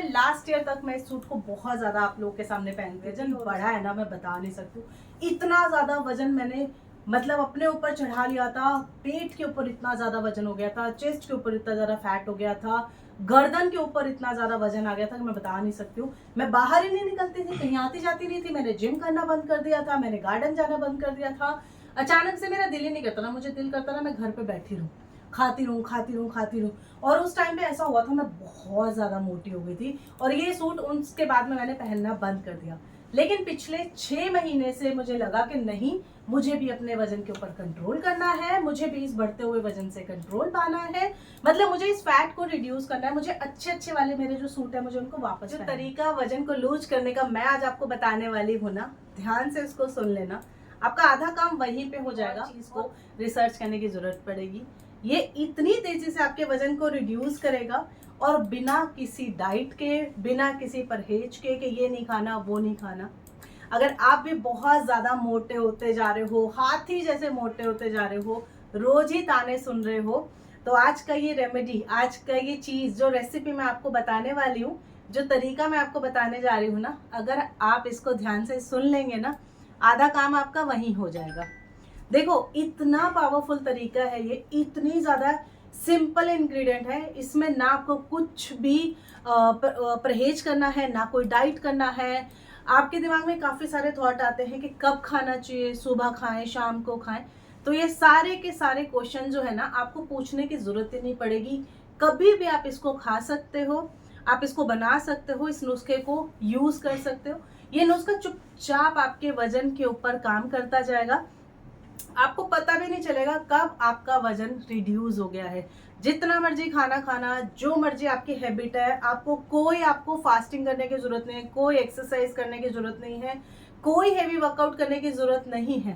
है last year तक मैं इस सूट को बहुत ज्यादा आप लोगों के सामने पहनती थी। वजन बढ़ा है ना, मैं बता नहीं सकती हूँ। इतना ज्यादा वजन मैंने मतलब अपने ऊपर चढ़ा लिया था। पेट के ऊपर इतना ज्यादा वजन हो गया था, चेस्ट के ऊपर इतना ज्यादा फैट हो गया था, गर्दन के ऊपर इतना ज्यादा वजन आ गया था कि मैं बता नहीं सकती हूँ। मैं बाहर ही नहीं निकलती थी, कहीं आती जाती नहीं थी। मैंने जिम करना बंद कर दिया था, मैंने गार्डन जाना बंद कर दिया था। अचानक से मेरा दिल ही नहीं करता ना, मुझे दिल करता ना मैं घर पे बैठी रहूँ, खाती रहूँ खाती रहूँ खाती रहूँ। और उस टाइम पे ऐसा हुआ था, मैं बहुत ज्यादा मोटी हो गई थी। और ये सूट उसके बाद में मैंने पहनना बंद कर दिया। लेकिन पिछले 6 महीने से मुझे लगा कि नहीं, मुझे भी अपने वजन के ऊपर कंट्रोल करना है, मुझे भी इस बढ़ते हुए वजन से कंट्रोल पाना है। मतलब मुझे इस फैट को रिड्यूस करना है, मुझे अच्छे अच्छे वाले मेरे जो सूट है मुझे उनको वापस। जो तरीका वजन को लूज करने का मैं आज आपको बताने वाली हूँ ना, ध्यान से उसको सुन लेना। आपका आधा काम वहीं पे हो जाएगा, चीज को रिसर्च करने की जरूरत पड़ेगी। ये इतनी तेजी से आपके वजन को रिड्यूस करेगा और बिना किसी डाइट के, बिना किसी परहेज के कि ये नहीं खाना वो नहीं खाना। अगर आप भी बहुत ज्यादा मोटे होते जा रहे हो, हाथी जैसे मोटे होते जा रहे हो, रोज ही ताने सुन रहे हो, तो आज का ये रेमेडी, आज का ये चीज, जो रेसिपी मैं आपको बताने वाली हूँ, जो तरीका मैं आपको बताने जा रही हूँ ना, अगर आप इसको ध्यान से सुन लेंगे ना, आधा काम आपका वहीं हो जाएगा। देखो इतना पावरफुल तरीका है ये, इतनी ज्यादा सिंपल इंग्रेडिएंट है, इसमें ना आपको कुछ भी परहेज करना है, ना कोई डाइट करना है। आपके दिमाग में काफी सारे थॉट आते हैं कि कब खाना चाहिए, सुबह खाएं शाम को खाएं, तो ये सारे के सारे क्वेश्चन जो है ना, आपको पूछने की जरूरत ही नहीं पड़ेगी। कभी भी आप इसको खा सकते हो, आप इसको बना सकते हो, इस नुस्खे को यूज कर सकते हो। ये नुस्खा चुपचाप आपके वजन के ऊपर काम करता जाएगा, आपको पता भी नहीं चलेगा कब आपका वजन रिड्यूस हो गया है। जितना मर्जी खाना खाना, जो मर्जी आपकी हैबिट है, आपको फास्टिंग करने की जरूरत नहीं है, कोई एक्सरसाइज करने की जरूरत नहीं है, कोई हैवी वर्कआउट करने की जरूरत नहीं है।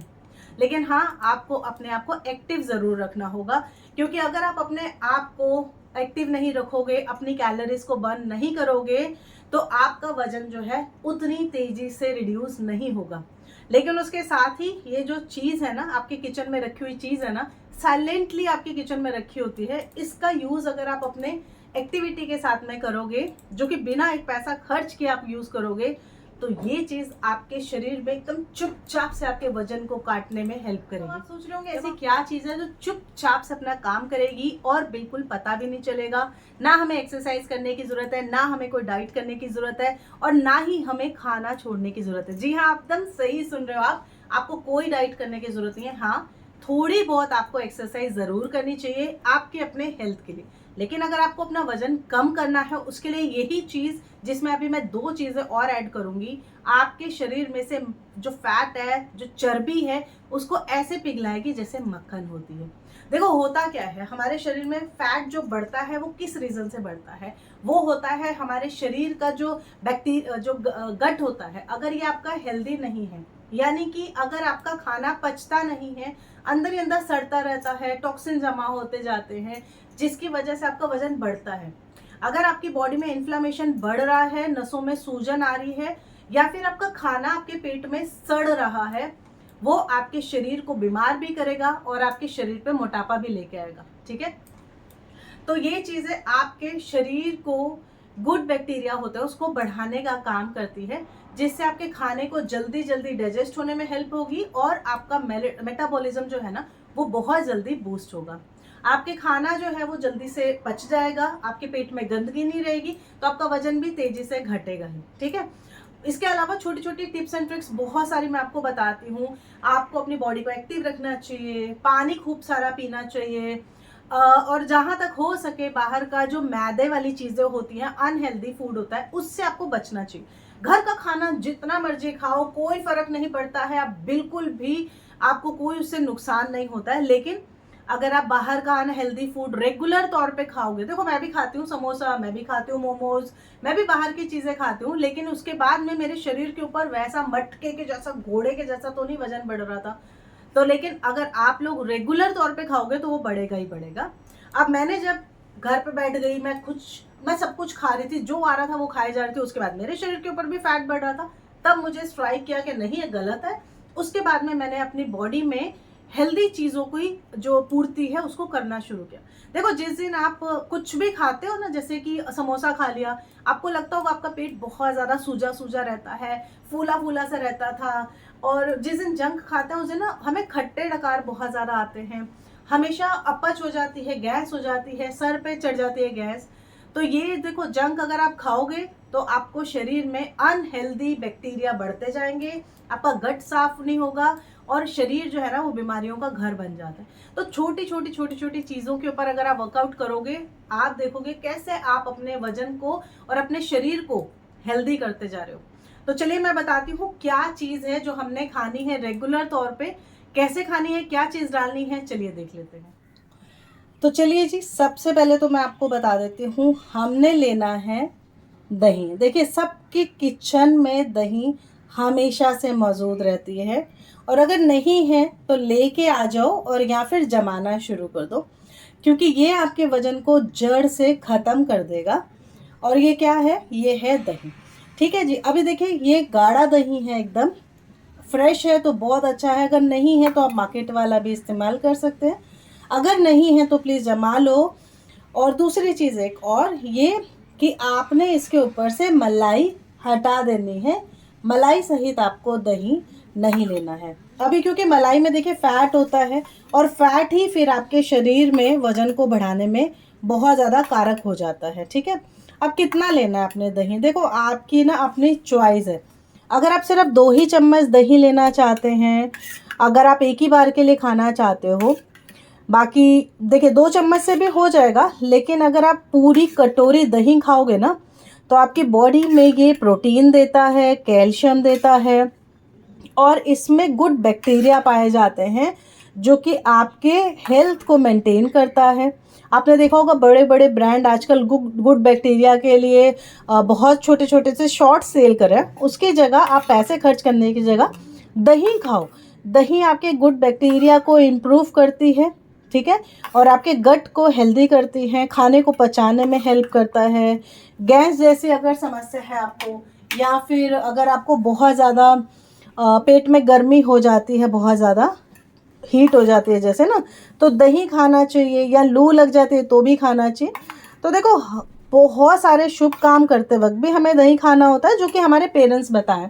लेकिन हाँ, आपको अपने आप को एक्टिव जरूर रखना होगा, क्योंकि अगर आप अपने आप को एक्टिव नहीं रखोगे, अपनी कैलोरीज को बर्न नहीं करोगे, तो आपका वजन जो है उतनी तेजी से रिड्यूस नहीं होगा। लेकिन उसके साथ ही ये जो चीज है ना, आपके किचन में रखी हुई चीज है ना, साइलेंटली आपके किचन में रखी होती है, इसका यूज अगर आप अपने एक्टिविटी के साथ में करोगे, जो कि बिना एक पैसा खर्च किए आप यूज करोगे, तो ये चीज आपके शरीर में एकदम चुपचाप से आपके वजन को काटने में हेल्प करेगी। तो आप सोच रहे होंगे ऐसी क्या चीज है जो चुपचाप से अपना काम करेगी और बिल्कुल पता भी नहीं चलेगा। ना हमें एक्सरसाइज करने की जरूरत है, ना हमें कोई डाइट करने की जरूरत है, और ना ही हमें खाना छोड़ने की जरूरत है। जी हाँ, एकदम सही सुन रहे हो आप, आपको कोई डाइट करने की जरूरत नहीं है। हाँ, थोड़ी बहुत आपको एक्सरसाइज जरूर करनी चाहिए आपके अपने हेल्थ के लिए। लेकिन अगर आपको अपना वजन कम करना है, उसके लिए यही चीज, जिसमें अभी मैं 2 चीजें और ऐड करूंगी, आपके शरीर में से जो फैट है, जो चर्बी है, उसको ऐसे पिघलाएगी जैसे मक्खन होती है। देखो होता क्या है, हमारे शरीर में फैट जो बढ़ता है वो किस रीजन से बढ़ता है, वो होता है हमारे शरीर का जो बैक्टीरिया, जो गट होता है, अगर ये आपका हेल्दी नहीं है, यानी कि अगर आपका खाना पचता नहीं है, अंदर ही अंदर सड़ता रहता है, टॉक्सिन जमा होते जाते हैं, जिसकी वजह से आपका वजन बढ़ता है। अगर आपकी बॉडी में इन्फ्लामेशन बढ़ रहा है, नसों में सूजन आ रही है, या फिर आपका खाना आपके पेट में सड़ रहा है, वो आपके शरीर को बीमार भी करेगा और आपके शरीर पे मोटापा भी लेके आएगा। ठीक है, तो ये चीजें आपके शरीर को, गुड बैक्टीरिया होता है उसको बढ़ाने का काम करती है, जिससे आपके खाने को जल्दी जल्दी डाइजेस्ट होने में हेल्प होगी और आपका मेटाबॉलिज्म जो है ना, वो बहुत जल्दी बूस्ट होगा। आपके खाना जो है वो जल्दी से पच जाएगा, आपके पेट में गंदगी नहीं रहेगी, तो आपका वजन भी तेजी से घटेगा ही। ठीक है, इसके अलावा छोटी छोटी टिप्स एंड ट्रिक्स बहुत सारी मैं आपको बताती हूँ। आपको अपनी बॉडी को एक्टिव रखना चाहिए, पानी खूब सारा पीना चाहिए, और जहां तक हो सके बाहर का जो मैदे वाली चीजें होती हैं, अनहेल्दी फूड होता है, उससे आपको बचना चाहिए। घर का खाना जितना मर्जी खाओ, कोई फर्क नहीं पड़ता है, आप बिल्कुल भी, आपको कोई उससे नुकसान नहीं होता है। लेकिन अगर आप बाहर का अनहेल्दी फूड रेगुलर तौर पे खाओगे, देखो मैं भी खाती हूँ समोसा, मैं भी खाती हूँ मोमोज, मैं भी बाहर की चीजें खाती हूँ, लेकिन उसके बाद में मेरे शरीर के ऊपर वैसा मटके के जैसा, घोड़े के जैसा तो नहीं वजन बढ़ रहा था। तो लेकिन अगर आप लोग रेगुलर तौर पे खाओगे तो वो बढ़ेगा ही बढ़ेगा। अब मैंने जब घर पे बैठ गई, मैं सब कुछ खा रही थी, जो आ रहा था वो खाई जा रही थी, उसके बाद मेरे शरीर के ऊपर भी फैट बढ़ रहा था, तब मुझे स्ट्राइक किया कि नहीं ये गलत है। उसके बाद में मैंने अपनी बॉडी में हेल्दी चीज़ों की जो पूर्ति है उसको करना शुरू किया। देखो जिस दिन आप कुछ भी खाते हो ना, जैसे कि समोसा खा लिया, आपको लगता होगा आपका पेट बहुत ज़्यादा सूजा सूजा रहता है, फूला फूला सा रहता था। और जिस दिन जंक खाते हैं उस दिन ना हमें खट्टे डकार बहुत ज़्यादा आते हैं, हमेशा अपच हो जाती है, गैस हो जाती है, सर पे चढ़ जाती है गैस। तो ये देखो जंक अगर आप खाओगे तो आपको शरीर में अनहेल्दी बैक्टीरिया बढ़ते जाएंगे, आपका गट साफ नहीं होगा और शरीर जो है ना वो बीमारियों का घर बन जाता है। तो छोटी छोटी चीज़ों के ऊपर अगर आप वर्कआउट करोगे, आप देखोगे कैसे आप अपने वजन को और अपने शरीर को हेल्दी करते जा रहे हो। तो चलिए मैं बताती हूँ क्या चीज़ है जो हमने खानी है रेगुलर तौर पे, कैसे खानी है, क्या चीज़ डालनी है, चलिए देख लेते हैं। तो चलिए जी, सबसे पहले तो मैं आपको बता देती हूँ, हमने लेना है दही। देखिए सबके किचन में दही हमेशा से मौजूद रहती है, और अगर नहीं है तो लेके आ जाओ और या फिर जमाना शुरू कर दो, क्योंकि ये आपके वजन को जड़ से ख़त्म कर देगा। और ये क्या है, ये है दही। ठीक है जी। अभी देखिए ये गाढ़ा दही है, एकदम फ्रेश है तो बहुत अच्छा है, अगर नहीं है तो आप मार्केट वाला भी इस्तेमाल कर सकते हैं, अगर नहीं है तो प्लीज़ जमा लो। और दूसरी चीज़ एक और ये कि आपने इसके ऊपर से मलाई हटा देनी है, मलाई सहित आपको दही नहीं लेना है अभी, क्योंकि मलाई में देखिए फ़ैट होता है और फैट ही फिर आपके शरीर में वज़न को बढ़ाने में बहुत ज़्यादा कारक हो जाता है। ठीक है। अब कितना लेना है आपने दही, देखो आपकी ना अपनी चॉइस है। अगर आप सिर्फ 2 ही चम्मच दही लेना चाहते हैं, अगर आप एक ही बार के लिए खाना चाहते हो, बाकी देखिए 2 चम्मच से भी हो जाएगा, लेकिन अगर आप पूरी कटोरी दही खाओगे ना तो आपकी बॉडी में ये प्रोटीन देता है, कैल्शियम देता है, और इसमें गुड बैक्टीरिया पाए जाते हैं जो कि आपके हेल्थ को मेंटेन करता है। आपने देखा होगा बड़े बड़े ब्रांड आजकल गुड बैक्टीरिया के लिए बहुत छोटे छोटे से शॉर्ट सेल कर रहे हैं, उसकी जगह आप पैसे खर्च करने की जगह दही खाओ। दही आपके गुड बैक्टीरिया को इम्प्रूव करती है, ठीक है, और आपके गट को हेल्दी करती है, खाने को पचाने में हेल्प करता है। गैस जैसी अगर समस्या है आपको, या फिर अगर आपको बहुत ज़्यादा पेट में गर्मी हो जाती है, बहुत ज़्यादा हीट हो जाती है जैसे ना, तो दही खाना चाहिए, या लू लग जाती है तो भी खाना चाहिए। तो देखो बहुत सारे शुभ काम करते वक्त भी हमें दही खाना होता है, जो कि हमारे पेरेंट्स बताएं।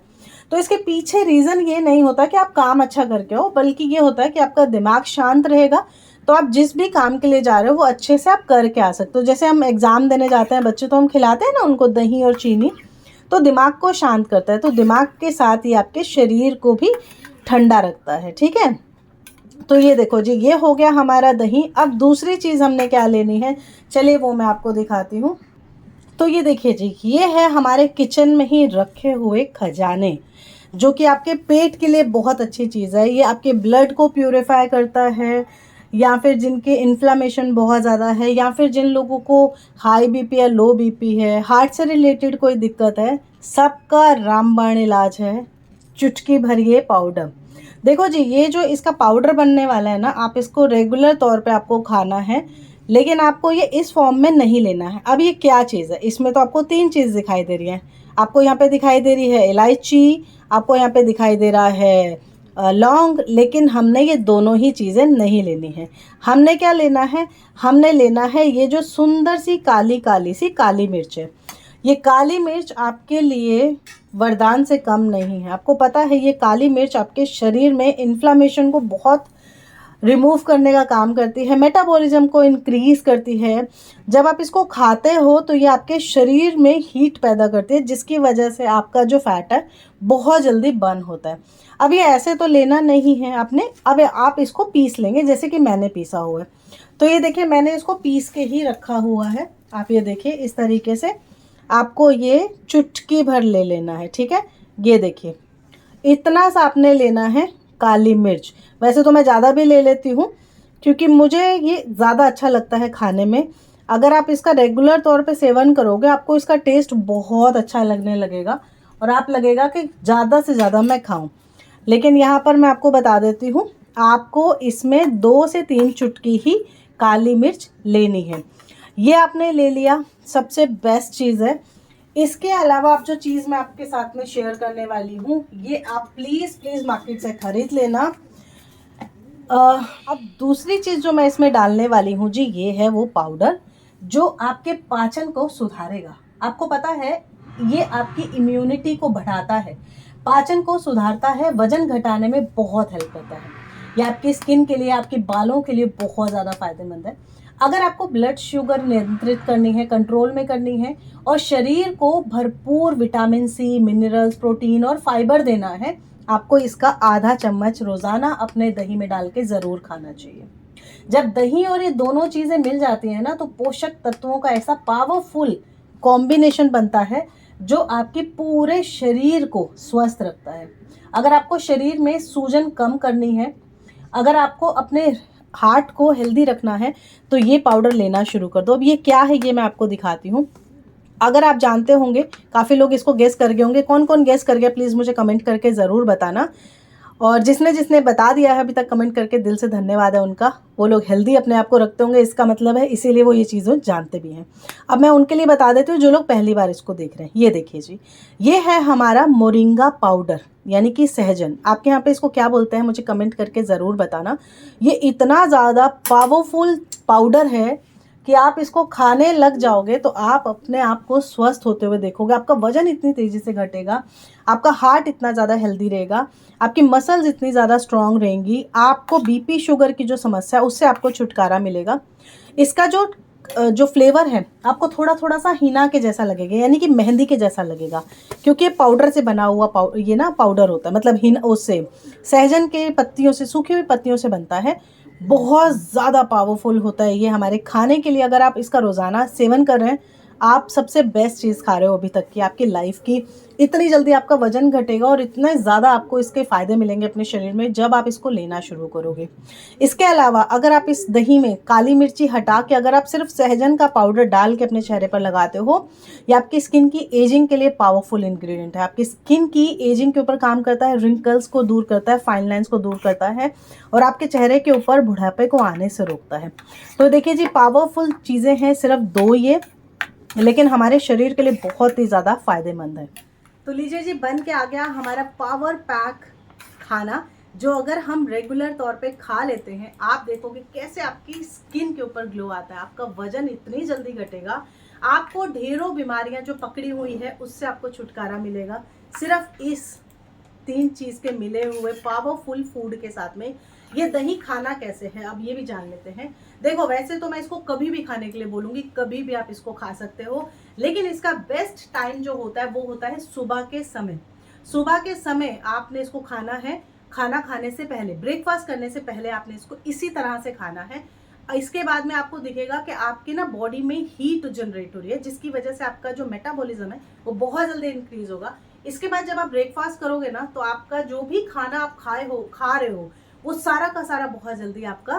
तो इसके पीछे रीज़न ये नहीं होता कि आप काम अच्छा करके हो, बल्कि ये होता है कि आपका दिमाग शांत रहेगा तो आप जिस भी काम के लिए जा रहे हो वो अच्छे से आप करके आ सकते हो। जैसे हम एग्ज़ाम देने जाते हैं बच्चे, तो हम खिलाते हैं ना उनको दही और चीनी, तो दिमाग को शांत करता है, तो दिमाग के साथ ही आपके शरीर को भी ठंडा रखता है। ठीक है। तो ये देखो जी, ये हो गया हमारा दही। अब दूसरी चीज़ हमने क्या लेनी है, चलिए वो मैं आपको दिखाती हूँ। तो ये देखिए जी, ये है हमारे किचन में ही रखे हुए खजाने, जो कि आपके पेट के लिए बहुत अच्छी चीज़ है। ये आपके ब्लड को प्यूरिफाई करता है, या फिर जिनके इन्फ्लामेशन बहुत ज़्यादा है, या फिर जिन लोगों को हाई बीपी या लो बीपी है, हार्ट से रिलेटेड कोई दिक्कत है, सबका रामबाण इलाज है चुटकी भर ये पाउडर। देखो जी, ये जो इसका पाउडर बनने वाला है ना, आप इसको रेगुलर तौर पे आपको खाना है, लेकिन आपको ये इस फॉर्म में नहीं लेना है। अब ये क्या चीज़ है, इसमें तो आपको 3 चीज़ दिखाई दे रही है। आपको यहाँ पे दिखाई दे रही है इलायची, आपको यहाँ पे दिखाई दे रहा है लौंग, लेकिन हमने ये दोनों ही चीज़ें नहीं लेनी है। हमने क्या लेना है, हमने लेना है ये जो सुंदर सी काली काली सी काली मिर्च है। ये काली मिर्च आपके लिए वरदान से कम नहीं है। आपको पता है ये काली मिर्च आपके शरीर में इन्फ्लामेशन को बहुत रिमूव करने का काम करती है, मेटाबॉलिज्म को इंक्रीज़ करती है। जब आप इसको खाते हो तो ये आपके शरीर में हीट पैदा करती है, जिसकी वजह से आपका जो फैट है बहुत जल्दी बर्न होता है। अब ये ऐसे तो लेना नहीं है आपने, अब आप इसको पीस लेंगे, जैसे कि मैंने पीसा हुआ है। तो ये देखिए मैंने इसको पीस के ही रखा हुआ है। आप ये देखिए इस तरीके से आपको ये चुटकी भर ले लेना है। ठीक है। ये देखिए इतना सा आपने लेना है काली मिर्च। वैसे तो मैं ज़्यादा भी ले लेती हूँ, क्योंकि मुझे ये ज़्यादा अच्छा लगता है खाने में। अगर आप इसका रेगुलर तौर पे सेवन करोगे, आपको इसका टेस्ट बहुत अच्छा लगने लगेगा और आप लगेगा कि ज़्यादा से ज़्यादा मैं खाऊं। लेकिन यहाँ पर मैं आपको बता देती हूँ, आपको इसमें 2 से 3 चुटकी ही काली मिर्च लेनी है। ये आपने ले लिया, सबसे बेस्ट चीज़ है। इसके अलावा आप जो चीज़ मैं आपके साथ में शेयर करने वाली हूँ, ये आप प्लीज़ प्लीज़ मार्केट से ख़रीद लेना। अब दूसरी चीज़ जो मैं इसमें डालने वाली हूँ जी, ये है वो पाउडर जो आपके पाचन को सुधारेगा। आपको पता है ये आपकी इम्यूनिटी को बढ़ाता है, पाचन को सुधारता है, वजन घटाने में बहुत हेल्प करता है। ये आपकी स्किन के लिए, आपके बालों के लिए बहुत ज़्यादा फायदेमंद है। अगर आपको ब्लड शुगर नियंत्रित करनी है, कंट्रोल में करनी है और शरीर को भरपूर विटामिन सी, मिनरल्स, प्रोटीन और फाइबर देना है, आपको इसका आधा चम्मच रोज़ाना अपने दही में डाल के ज़रूर खाना चाहिए। जब दही और ये दोनों चीज़ें मिल जाती हैं ना, तो पोषक तत्वों का ऐसा पावरफुल कॉम्बिनेशन बनता है जो आपके पूरे शरीर को स्वस्थ रखता है। अगर आपको शरीर में सूजन कम करनी है, अगर आपको अपने हार्ट को हेल्दी रखना है, तो ये पाउडर लेना शुरू कर दो। अब ये क्या है ये मैं आपको दिखाती हूँ। अगर आप जानते होंगे, काफ़ी लोग इसको गेस कर गए होंगे, कौन कौन गेस कर गया प्लीज़ मुझे कमेंट करके ज़रूर बताना। और जिसने जिसने बता दिया है अभी तक कमेंट करके, दिल से धन्यवाद है उनका। वो लोग हेल्दी अपने आप को रखते होंगे, इसका मतलब है इसीलिए वो ये चीज़ें जानते भी हैं। अब मैं उनके लिए बता देती हूँ जो लोग पहली बार इसको देख रहे हैं। ये देखिए जी, ये है हमारा मोरिंगा पाउडर यानी कि सहजन। आपके यहाँ पे इसको क्या बोलते हैं मुझे कमेंट करके ज़रूर बताना। ये इतना ज़्यादा पावरफुल पाउडर है कि आप इसको खाने लग जाओगे तो आप अपने आप को स्वस्थ होते हुए देखोगे। आपका वजन इतनी तेज़ी से घटेगा, आपका हार्ट इतना ज़्यादा हेल्दी रहेगा, आपकी मसल्स इतनी ज़्यादा स्ट्रांग रहेंगी, आपको बीपी शुगर की जो समस्या है उससे आपको छुटकारा मिलेगा। इसका जो फ्लेवर है आपको थोड़ा थोड़ा सा हिना के जैसा लगेगा, यानी कि मेहंदी के जैसा लगेगा, क्योंकि ये पाउडर से बना हुआ ये ना पाउडर होता है, मतलब हिन उससे सहजन के पत्तियों से, सूखी हुई पत्तियों से बनता है। बहुत ज़्यादा पावरफुल होता है ये हमारे खाने के लिए। अगर आप इसका रोज़ाना सेवन कर रहे हैं, आप सबसे बेस्ट चीज़ खा रहे हो अभी तक की आपकी लाइफ की। इतनी जल्दी आपका वजन घटेगा और इतने ज़्यादा आपको इसके फ़ायदे मिलेंगे अपने शरीर में जब आप इसको लेना शुरू करोगे। इसके अलावा अगर आप इस दही में काली मिर्ची हटा के अगर आप सिर्फ सहजन का पाउडर डाल के अपने चेहरे पर लगाते हो, ये आपकी स्किन की एजिंग के लिए पावरफुल इंग्रेडिएंट है। आपकी स्किन की एजिंग के ऊपर काम करता है, रिंकल्स को दूर करता है, फाइन लाइन्स को दूर करता है और आपके चेहरे के ऊपर बुढ़ापे को आने से रोकता है। तो देखिए जी, पावरफुल चीज़ें हैं सिर्फ दो ये, लेकिन हमारे शरीर के लिए बहुत ही ज़्यादा फायदेमंद है। तो लीजिए जी, बन के आ गया हमारा पावर पैक खाना, जो अगर हम रेगुलर तौर पे खा लेते हैं, आप देखोगे कैसे आपकी स्किन के ऊपर ग्लो आता है, आपका वजन इतनी जल्दी घटेगा, आपको ढेरों बीमारियां जो पकड़ी हुई है उससे आपको छुटकारा मिलेगा सिर्फ इस 3 चीज़ के मिले हुए पावरफुल फूड के साथ में। ये दही खाना कैसे है अब ये भी जान लेते हैं। देखो, वैसे तो मैं इसको कभी भी खाने के लिए बोलूँगी, कभी भी आप इसको खा सकते हो, लेकिन इसका बेस्ट टाइम जो होता है वो होता है सुबह के समय। सुबह के समय आपने इसको खाना है, खाना खाने से पहले, ब्रेकफास्ट करने से पहले आपने इसको इसी तरह से खाना है। इसके बाद में आपको दिखेगा कि आपकी ना बॉडी में हीट जनरेट हो रही है, जिसकी वजह से आपका जो मेटाबॉलिज्म है वो बहुत जल्दी इंक्रीज होगा। इसके बाद जब आप ब्रेकफास्ट करोगे ना, तो आपका जो भी खाना आप खा रहे हो वो सारा का सारा बहुत जल्दी आपका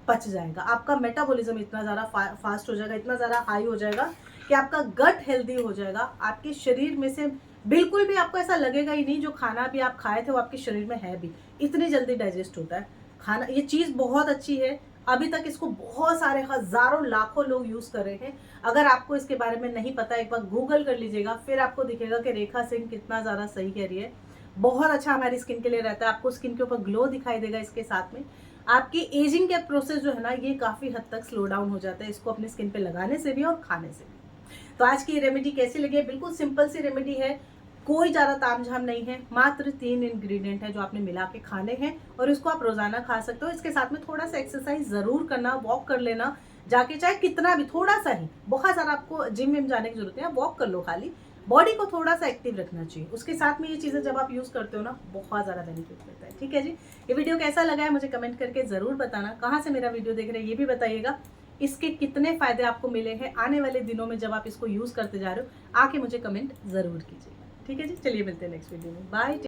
पच जाएगा। आपका मेटाबॉलिज्म इतना ज़्यादा फास्ट हो जाएगा, इतना ज़्यादा हाई हो जाएगा कि आपका गट हेल्दी हो जाएगा। आपके शरीर में से बिल्कुल भी आपको ऐसा लगेगा ही नहीं जो खाना भी आप खाए थे वो आपके शरीर में है भी, इतनी जल्दी डाइजेस्ट होता है खाना। ये चीज़ बहुत अच्छी है। अभी तक इसको बहुत सारे हज़ारों लाखों लोग यूज़ कर रहे हैं। अगर आपको इसके बारे में नहीं पता, एक बार गूगल कर लीजिएगा, फिर आपको दिखेगा कि रेखा सिंह कितना ज़्यादा सही कह रही है। बहुत अच्छा हमारी स्किन के लिए रहता है, आपको स्किन के ऊपर ग्लो दिखाई देगा। इसके साथ में आपकी एजिंग के प्रोसेस जो है ना, ये काफ़ी हद तक स्लो डाउन हो जाता है इसको अपने स्किन पे लगाने से भी और खाने से भी। तो आज की रेमेडी कैसी लगी? बिल्कुल सिंपल सी रेमेडी है, कोई ज़्यादा तामझाम नहीं है, मात्र 3 इंग्रेडिएंट है जो आपने मिला के खाने हैं और इसको आप रोज़ाना खा सकते हो। इसके साथ में थोड़ा सा एक्सरसाइज ज़रूर करना, वॉक कर लेना जाके, चाहे कितना भी, थोड़ा सा ही, बहुत ज़्यादा आपको जिम विम जाने की जरूरत है, वॉक कर लो, खाली बॉडी को थोड़ा सा एक्टिव रखना चाहिए। उसके साथ में ये चीज़ें जब आप यूज़ करते हो ना, बहुत ज़्यादा बेनिफिट मिलता है। ठीक है जी, ये वीडियो कैसा लगा है मुझे कमेंट करके ज़रूर बताना। कहाँ से मेरा वीडियो देख रहे हैं ये भी बताइएगा। इसके कितने फ़ायदे आपको मिले हैं आने वाले दिनों में जब आप इसको यूज़ करते जा रहे हो, आके मुझे कमेंट ज़रूर कीजिएगा। ठीक है जी, चलिए मिलते हैं नेक्स्ट वीडियो में। बाय।